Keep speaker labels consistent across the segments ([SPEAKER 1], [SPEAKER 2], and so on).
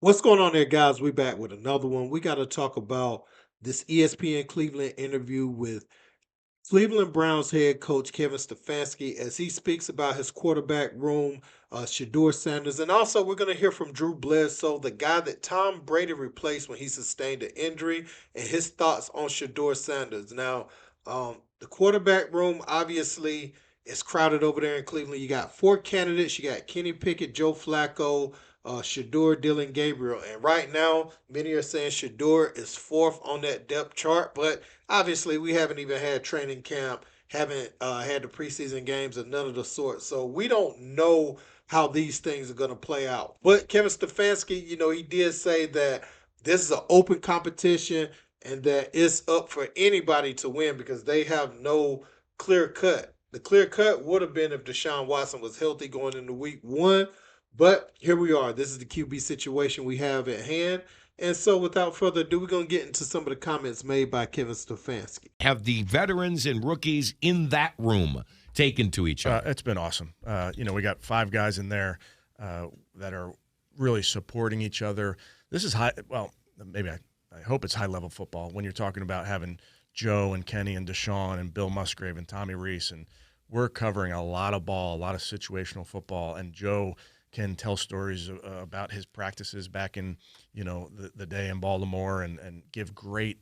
[SPEAKER 1] What's going on there, guys? We back with another one. We got to talk about this ESPN Cleveland interview with Cleveland Browns head coach Kevin Stefanski as he speaks about his quarterback room, Shador Sanders, and also we're going to hear from Drew Bledsoe, the guy that Tom Brady replaced when he sustained an injury, and his thoughts on Shador Sanders. Now, the quarterback room obviously is crowded over there in Cleveland. You got four candidates. You got Kenny Pickett, Joe Flacco, Shador, Dylan Gabriel, and right now many are saying Shador is fourth on that depth chart, but obviously we haven't even had training camp, haven't had the preseason games, and none of the sort. So we don't know how these things are going to play out. But Kevin Stefanski, he did say that this is an open competition and that it's up for anybody to win because they have no clear cut. The clear cut would have been if Deshaun Watson was healthy going into week one. But here we are. This is the QB situation we have at hand. And so, without further ado, we're going to get into some of the comments made by Kevin Stefanski.
[SPEAKER 2] Have the veterans and rookies in that room taken to each other?
[SPEAKER 3] It's been awesome. We got five guys in there that are really supporting each other. This is high. Well, maybe I hope it's high level football when you're talking about having Joe and Kenny and Deshaun and Bill Musgrave and Tommy Reese, and we're covering a lot of ball, a lot of situational football, and Joe can tell stories about his practices back in the day in Baltimore and give great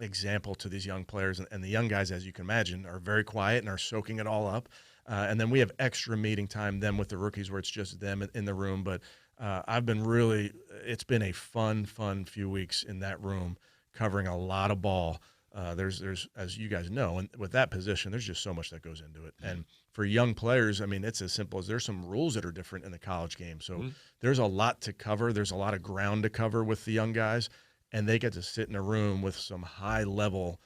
[SPEAKER 3] example to these young players. And the young guys, as you can imagine, are very quiet and are soaking it all up. And then we have extra meeting time then with the rookies where it's just them in the room. But it's been a fun few weeks in that room covering a lot of ball. There's as you guys know, and with that position, there's just so much that goes into it. And for young players, I mean, it's as simple as there's some rules that are different in the college game. So there's a lot to cover. There's a lot of ground to cover with the young guys, and they get to sit in a room with some high-level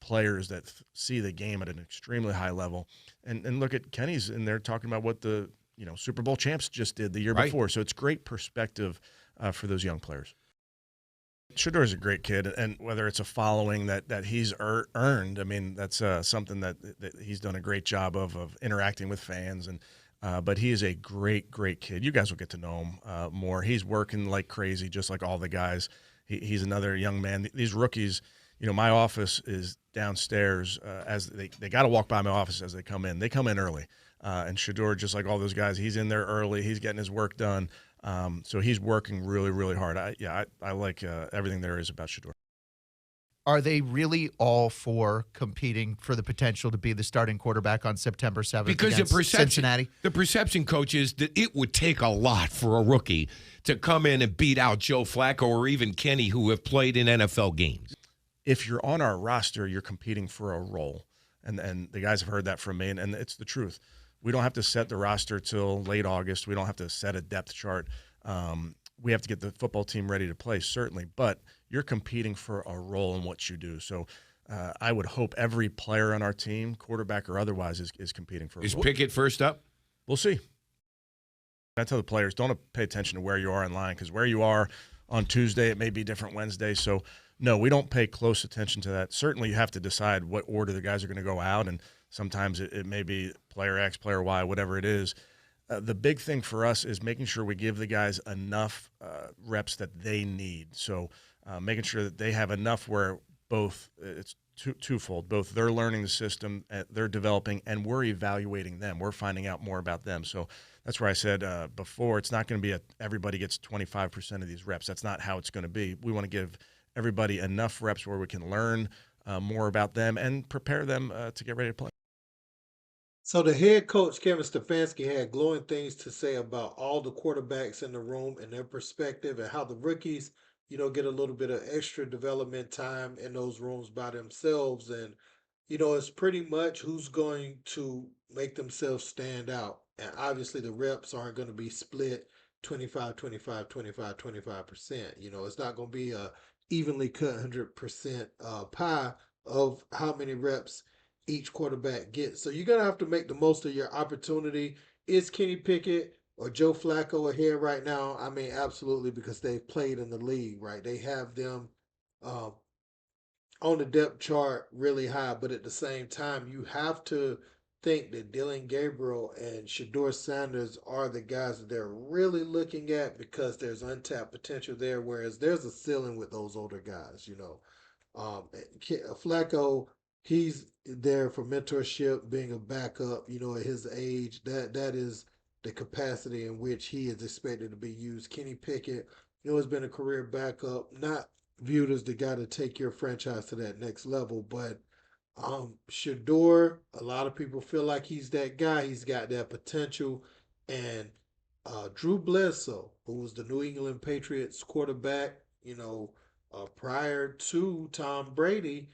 [SPEAKER 3] players that see the game at an extremely high level. And look at Kenny's in there talking about what the Super Bowl champs just did the year before. So it's great perspective for those young players. Shador is a great kid, and whether it's a following that he's earned, I mean, that's something that he's done a great job of interacting with fans. But he is a great kid. You guys will get to know him more. He's working like crazy, just like all the guys. He's another young man. These rookies, my office is downstairs. As they got to walk by my office as they come in. They come in early, and Shador, just like all those guys, he's in there early. He's getting his work done. So he's working really hard. I like everything there is about Shador.
[SPEAKER 4] Are they really all for competing for the potential to be the starting quarterback on September 7th
[SPEAKER 2] Because
[SPEAKER 4] against Cincinnati?
[SPEAKER 2] The perception, coach, is that it would take a lot for a rookie to come in and beat out Joe Flacco or even Kenny, who have played in NFL games.
[SPEAKER 3] If you're on our roster, you're competing for a role. And the guys have heard that from me, and it's the truth. We don't have to set the roster till late August. We don't have to set a depth chart. We have to get the football team ready to play, certainly, but you're competing for a role in what you do. So I would hope every player on our team, quarterback or otherwise, is competing for a role.
[SPEAKER 2] Is Pickett first up?
[SPEAKER 3] We'll see. I tell the players, don't pay attention to where you are in line, because where you are on Tuesday, it may be different Wednesday. So, no, we don't pay close attention to that. Certainly you have to decide what order the guys are going to go out, and sometimes it may be player X, player Y, whatever it is. The big thing for us is making sure we give the guys enough reps that they need. So making sure that they have enough where both it's twofold. Both they're learning the system, they're developing, and we're evaluating them. We're finding out more about them. So that's where I said before, it's not going to be everybody gets 25% of these reps. That's not how it's going to be. We want to give everybody enough reps where we can learn more about them and prepare them to get ready to play.
[SPEAKER 1] So, the head coach, Kevin Stefanski, had glowing things to say about all the quarterbacks in the room and their perspective and how the rookies, get a little bit of extra development time in those rooms by themselves. And, it's pretty much who's going to make themselves stand out. And obviously, the reps aren't going to be split 25, 25, 25, 25%. It's not going to be a evenly cut 100% pie of how many reps each quarterback gets. So you're going to have to make the most of your opportunity. Is Kenny Pickett or Joe Flacco ahead right now? I mean, absolutely, because they've played in the league, right? They have them uh, on the depth chart really high, but at the same time, you have to think that Dylan Gabriel and Shador Sanders are the guys that they're really looking at because there's untapped potential there, whereas there's a ceiling with those older guys. Flacco, he's there for mentorship, being a backup. At his age, that is the capacity in which he is expected to be used. Kenny Pickett, has been a career backup, not viewed as the guy to take your franchise to that next level, but Shador, a lot of people feel like he's that guy. He's got that potential. And Drew Bledsoe, who was the New England Patriots quarterback, prior to Tom Brady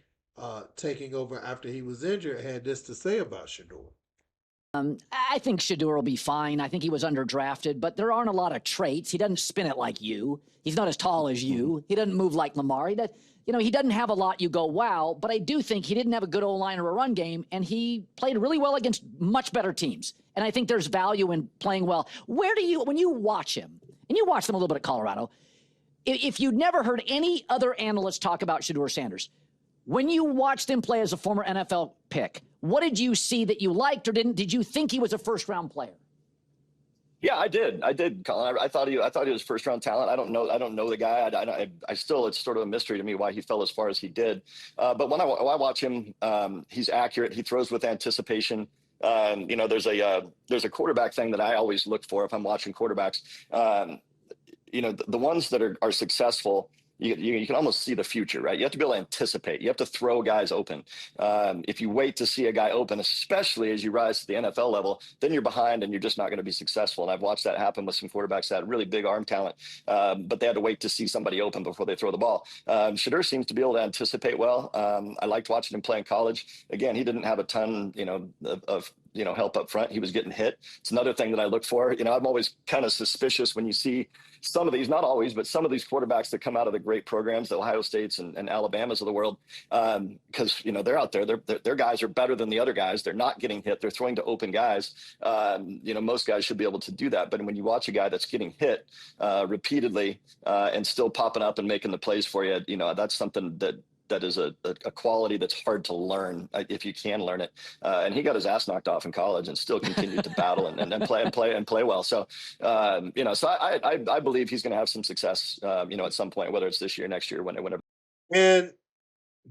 [SPEAKER 1] taking over after he was injured, had this to say about Shador.
[SPEAKER 5] I think Shador will be fine. I think he was underdrafted, but there aren't a lot of traits. He doesn't spin it like you. He's not as tall as you. He doesn't move like Lamar. He doesn't have a lot you go, wow, but I do think he didn't have a good O-line or a run game, and he played really well against much better teams. And I think there's value in playing well. When you watch him, and you watched him a little bit at Colorado, if you'd never heard any other analyst talk about Shador Sanders, when you watched him play as a former NFL pick, what did you see that you liked or didn't? Did you think he was a first-round player?
[SPEAKER 6] Yeah, I did, Colin. I thought he was first-round talent. I don't know the guy. I still, it's sort of a mystery to me why he fell as far as he did. But when I watch him, he's accurate. He throws with anticipation. There's a quarterback thing that I always look for if I'm watching quarterbacks. The ones that are successful, you can almost see the future, right? You have to be able to anticipate. You have to throw guys open. If you wait to see a guy open, especially as you rise to the NFL level, then you're behind and you're just not going to be successful. And I've watched that happen with some quarterbacks that had really big arm talent, but they had to wait to see somebody open before they throw the ball. Shador seems to be able to anticipate well. I liked watching him play in college. Again, he didn't have a ton, of help up front. He was getting hit. It's another thing that I look for. I'm always kind of suspicious when you see some of these, not always, but some of these quarterbacks that come out of the great programs, the Ohio States and Alabamas of the world, because they're out there. Their guys are better than the other guys. They're not getting hit. They're throwing to open guys. Most guys should be able to do that. But when you watch a guy that's getting hit repeatedly and still popping up and making the plays for you, that's something that is a quality that's hard to learn if you can learn it. And he got his ass knocked off in college and still continued to battle and play well. So, so I believe he's going to have some success, at some point, whether it's this year, next year, whenever.
[SPEAKER 1] And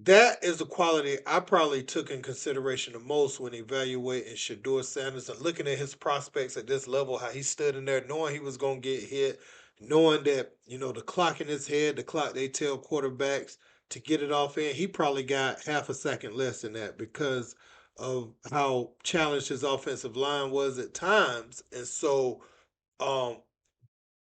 [SPEAKER 1] that is the quality I probably took in consideration the most when evaluating Shador Sanders and looking at his prospects at this level, how he stood in there knowing he was going to get hit, knowing that, the clock in his head, the clock they tell quarterbacks to get it off in, he probably got half a second less than that because of how challenged his offensive line was at times. And so um,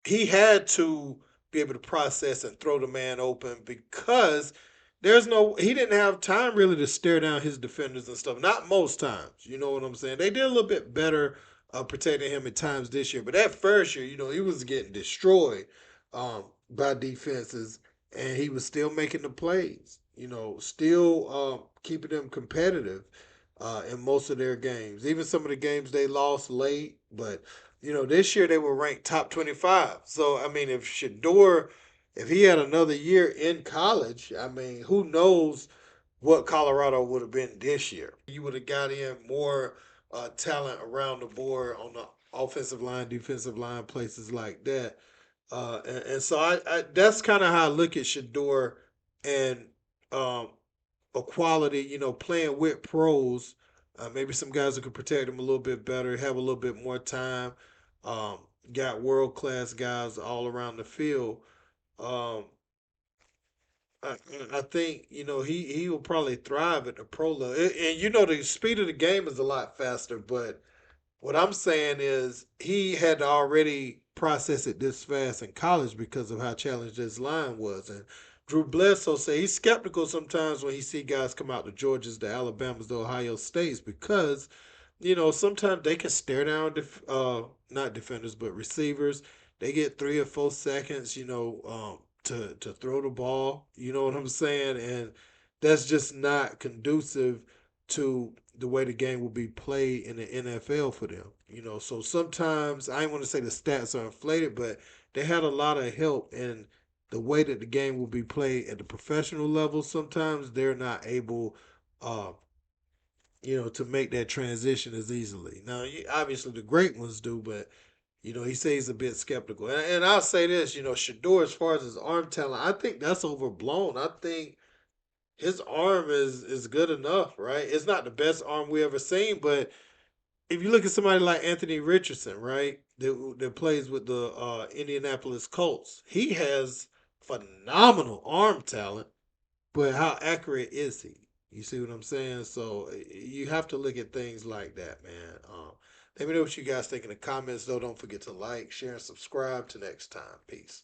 [SPEAKER 1] he had to be able to process and throw the man open because he didn't have time really to stare down his defenders and stuff. Not most times, you know what I'm saying? They did a little bit better protecting him at times this year, but that first year, he was getting destroyed by defenses, and he was still making the plays, still keeping them competitive in most of their games. Even some of the games they lost late, but this year they were ranked top 25. So, I mean, if he had another year in college, I mean, who knows what Colorado would have been this year. You would have got in more talent around the board on the offensive line, defensive line, places like that. And so I that's kind of how I look at Shador and equality, playing with pros. Maybe some guys who could protect him a little bit better, have a little bit more time. Um, got world class guys all around the field. Um, I, I think he will probably thrive at the pro level, and the speed of the game is a lot faster. But what I'm saying is he had to already process it this fast in college because of how challenged his line was. And Drew Bledsoe say he's skeptical sometimes when he see guys come out the Georgias, the Alabamas, the Ohio States because sometimes they can stare down not defenders but receivers. They get 3 or 4 seconds, to throw the ball. You know what I'm saying? And that's just not conducive to the way the game will be played in the NFL for them. So sometimes I don't want to say the stats are inflated, but they had a lot of help in the way that the game will be played at the professional level. Sometimes they're not able to make that transition as easily. Now, obviously the great ones do, but he says he's a bit skeptical. And I'll say this, Shador, as far as his arm talent, I think that's overblown. I think his arm is good enough, right? It's not the best arm we ever seen, but if you look at somebody like Anthony Richardson, right, that plays with the Indianapolis Colts, he has phenomenal arm talent, but how accurate is he? You see what I'm saying? So you have to look at things like that, man. Let me know what you guys think in the comments, though. Don't forget to like, share, and subscribe. Till next time. Peace.